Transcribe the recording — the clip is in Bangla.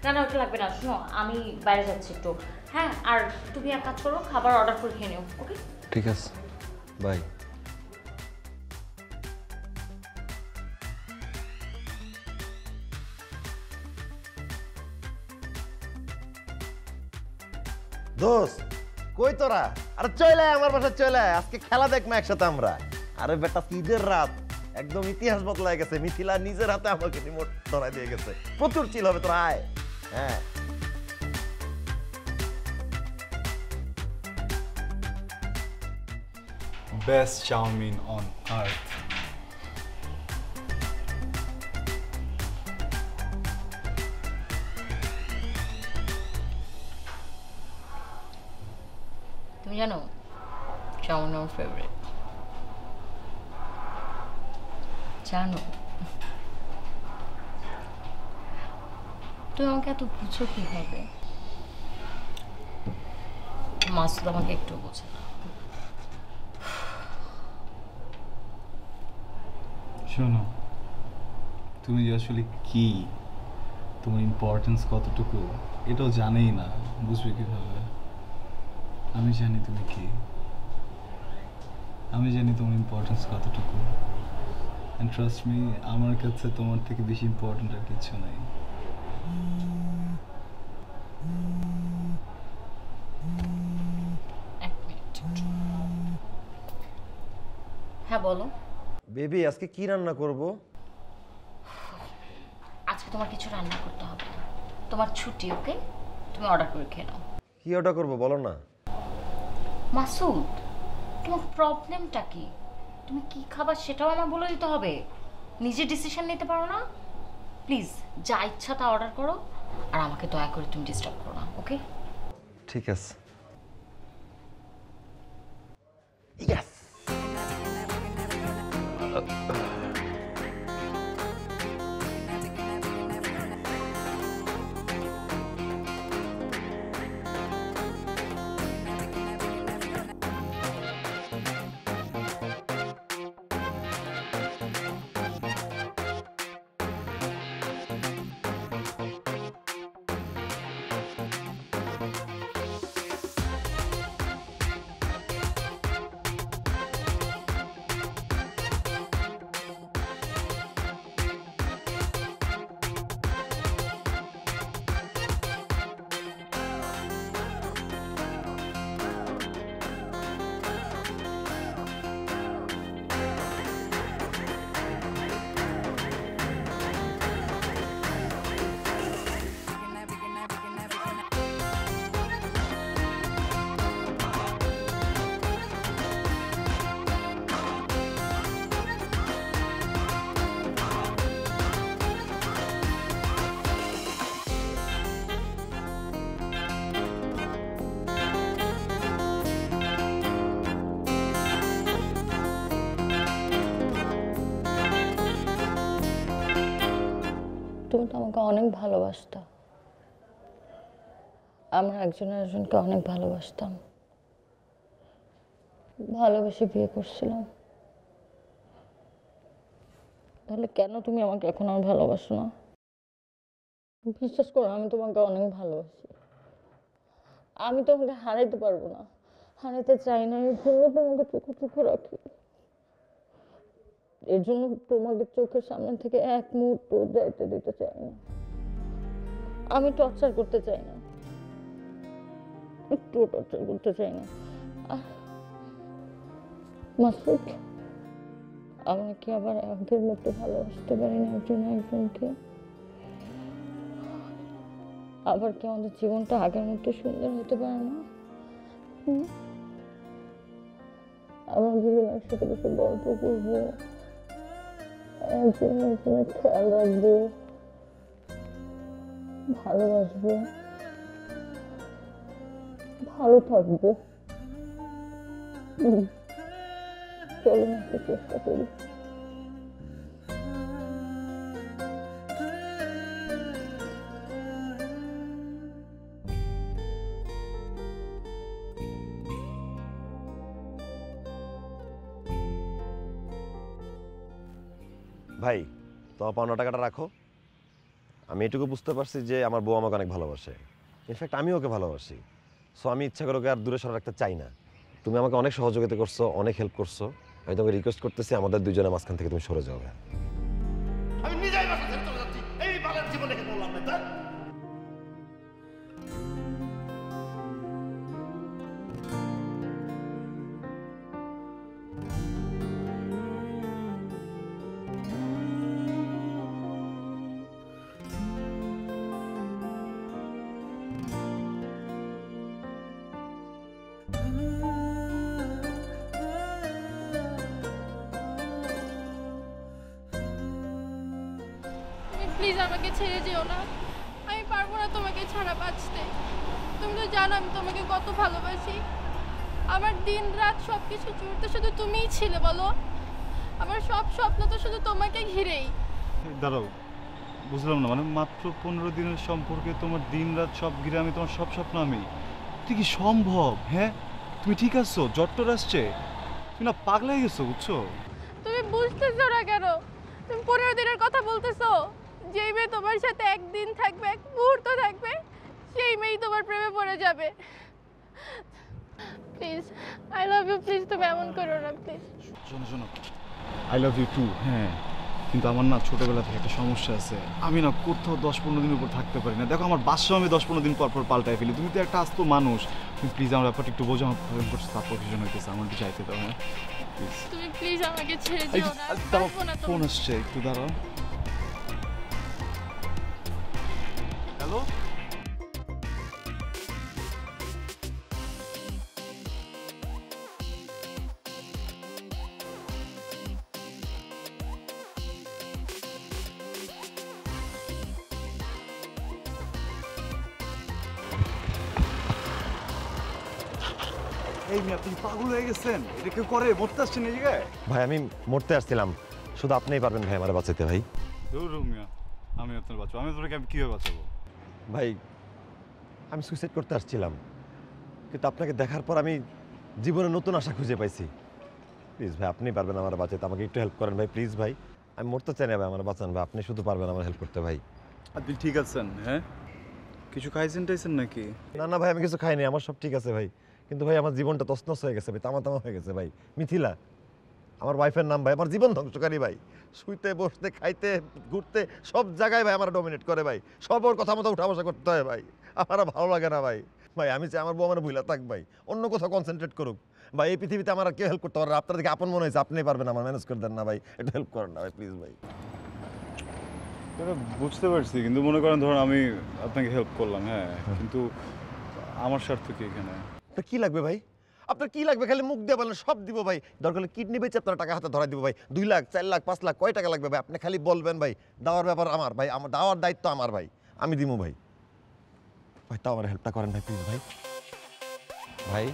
না না ওটা লাগবে না, শোনো আমি বাইরে যাচ্ছি একটু। হ্যাঁ, আর তুমি এক কাজ করো, খাবার অর্ডার করে খেয়ে নিও, ওকে? ঠিক আছে, বাই। দোস্ত কই তোরা? আরে চলে আয় আমার বাসায়, চলে আয়, আজকে খেলা দেখবো একসাথে আমরা। আরে বেটা ঈদের রাত, একদম ইতিহাস বদলায় গেছে। মিথিলা নিজের হাতে আমাকে রিমোট ধরাই দিয়ে গেছে। প্রচুর চিল হবে, তোরা আয়। হ্যাঁ Best চাউমিন on earth. তুমি জানো চাউমিন আমার ফেভারিট, জানো? তুমি আমাকে এত বুঝো কিভাবে? মাসুদ আমাকে একটু বোঝে না। শোনো, তুমি যে আসলে কি, তোমার ইম্পর্টেন্স কতটুকু এটাও জানেই না, বুঝবে কিভাবে? আমি জানি তুমি কি, আমি জানি তোমার ইম্পর্টেন্স কতটুকু। অ্যান্ড ট্রাস্ট মি, আমার কাছে তোমার থেকে বেশি ইম্পর্টেন্ট আর কিছু নাই। এক মিনিট। হ্যাঁ বলো। বেবি, আজকে কি রান্না করব? আজকে তোমার কিছু রান্না করতে হবে না, তোমার ছুটি, ওকে? তুমি অর্ডার করে খেয়ে নাও। কি অর্ডার করবো বলো না? মাসুদ, তোমার প্রবলেমটা কি? তুমি কি খাবার সেটাও আমার বলে দিতে হবে? নিজে ডিসিশন নিতে পারো না? প্লিজ যা ইচ্ছা তা অর্ডার করো, আর আমাকে দয়া করে তুমি ডিস্টার্ব করো না, ওকে? ঠিক আছে। ইয়েস। তুমি তো আমাকে অনেক ভালোবাসতা, আমরা একজন আরেকজনকে অনেক ভালোবাসতাম, ভালোবেসে বিয়ে করছিলাম। তাহলে কেন তুমি আমাকে এখন আর ভালোবাসো না? বিশ্বাস করো, আমি তোমাকে অনেক ভালোবাসি। আমি তোমাকে হারাইতে পারবো না, হারাইতে চাই না, এর জন্য তোমাকে চোখে চোখে রাখি। এর জন্য তোমাকে চোখের সামনে থেকে এক মুহূর্ত যাইতে দিতে চাই না। আমি টর্চার করতে চাই না, একটু টর্চার করতে চাই না। মাসুদ, আমরা কি আবার আগের মতো ভালোবাসতে পারি না একজন একজনকে? আবার কি আমাদের জীবনটা আগের মতো সুন্দর হতে পারে না? আমার জীবন একসাথে বসে গল্প করবো, একজন একজনের খেয়াল রাখবো, ভালোবাসবো, ভালো থাকবো। চলো না একটু চেষ্টা করি। ভাই, তোমার পাওনা টাকাটা রাখো। আমি এটুকু বুঝতে পারছি যে আমার বউ আমাকে অনেক ভালোবাসে, ইনফ্যাক্ট আমি ওকে ভালোবাসি। সো আমি ইচ্ছা করে ওকে আর দূরে সরে রাখতে চাই না। তুমি আমাকে অনেক সহযোগিতা করছো, অনেক হেল্প করছো। আমি তোমাকে রিকোয়েস্ট করতেছি আমাদের দুজনের মাঝখান থেকে তুমি সরে যাও। আমি নিজেই বাসা ছেড়ে চলে যাচ্ছি, এই বালের জীবনে বললাম না তাই। প্লিজ আমাকে ছেড়ে যেও না, আমি পারবো না তোমাকে ছাড়া বাঁচতে। তুমি তো জানো আমি তোমাকে কত ভালোবাসি। আমার দিন রাত সব কিছু জুড়তে শুধু তুমিই ছিলে বলো। আমার সব স্বপ্ন তো শুধু তোমাকে ঘিরেই। দাঁড়াও, বুঝলাম না, মানে মাত্র 15 দিনের সম্পর্কে তোমার দিন রাত সব ঘিরে আমি, তোমার সব স্বপ্ন আমি। তুই কি সম্ভব? হ্যাঁ, তুমি ঠিক আছো? জ্বর আসছে? তুমি না পাগলা হয়ে গেছো, বুঝছো? তুমি বুঝতেছো না কেন? তুমি 15 দিনের কথা বলতেছো। যেই মেয়ে তোমার সাথে একদিন থাকবে, এক মুহূর্ত থাকবে, সেই মেয়েই তোমার প্রেমে পড়ে যাবে। Please, I love you, please তুমি এমন করো না প্লিজ। শোনো শোনো, আই লাভ ইউ টু। হ্যাঁ, কিন্তু আমার না ছোটবেলা থেকে একটা সমস্যা আছে, আমি না কোথাও 10-15 দিনের উপর থাকতে পারি না। দেখো আমার বাসাও আমি 10-15 দিন পর পর পাল্টাই ফেলি। তুমি তো একটা আস্ত মানুষ, তুমি প্লিজ আমার ব্যাপারটা একটু বোঝো। আমার প্রেম করছে, তারপর ভীষণ হইতেছে, আমার একটু চাইতে দাও। হ্যাঁ প্লিজ। তুমি প্লিজ আমাকে ছেড়ে যেও না, আমি দাঁড়াও, পারবো না ফোন তোমার। আসছে, একটু দাঁড়াও। হ্যালো, এই মেয়ে, আপনি পাগল হয়ে গেছেন? এটা কেউ করে? মরতে আসছেন এই জায়গায়? ভাই আমি মরতে আসছিলাম, শুধু আপনিই পারবেন ভাই আমার বাঁচাতে। ভাই দূর মিয়া, আমি আপনার বাঁচাবো? আমি তোকে কীভাবে বাঁচাবো? ভাই আমি সুইসাইড করতে আসছিলাম, কিন্তু আপনাকে দেখার পর আমি জীবনে নতুন আশা খুঁজে পাইছি। প্লিজ ভাই আপনি পারবেন আমার বাঁচাতে, আমাকে একটু হেল্প করেন ভাই প্লিজ। ভাই আমি মরতে চাই না ভাই, আমার বাঁচান ভাই, আপনি শুধু পারবেন আমার হেল্প করতে ভাই। আপনি ঠিক আছেন? হ্যাঁ, কিছু খাইছেন টাইছেন নাকি? না না ভাই আমি কিছু খাইনি, আমার সব ঠিক আছে ভাই। কিন্তু ভাই আমার জীবনটা তছনছ হয়ে গেছে ভাই, তামা তামা হয়ে গেছে ভাই। মিথিলা আমার ওয়াইফের নাম ভাই, আমার জীবন ধ্বংসকারী ভাই। শুইতে বসতে খাইতে ঘুরতে সব জায়গায় ভাই আমার ডমিনেট করে ভাই, সব ওর কথা মতো উঠা বসা করতে হয় ভাই, আমার আর ভালো লাগে না ভাই। ভাই আমি চাই আমার বউ আমার ভুলা থাক ভাই, অন্য কোথাও কনসেন্ট্রেট করুক ভাই। এই পৃথিবীতে আমার আর কেউ হেল্প করতে পারে না, আপনার দিকে আপন মনে হয়েছে, আপনি পারবেন আমার ম্যানেজ করে দেন না ভাই, একটু হেল্প করেন না ভাই প্লিজ ভাই। এটা বুঝতে পারছি, কিন্তু মনে করেন ধরুন আমি আপনাকে হেল্প করলাম, হ্যাঁ, কিন্তু আমার স্বার্থ কি এখানে? আপনার কি লাগবে ভাই? আপনার কি লাগবে? খালি মুখ দিয়ে বলেন সব দিব ভাই, দরকার হলে কিডনি বেচে আপনার টাকা হাতে ধরাই দিব ভাই। 2 লাখ 4 লাখ 5 লাখ কয় টাকা লাগবে ভাই? আপনি খালি বলবেন ভাই, দেওয়ার ব্যাপার আমার ভাই, আমার দেওয়ার দায়িত্ব আমার ভাই, আমি দিব ভাই। ভাই তাও আমার হেল্পটা করেন ভাই প্লিজ ভাই। ভাই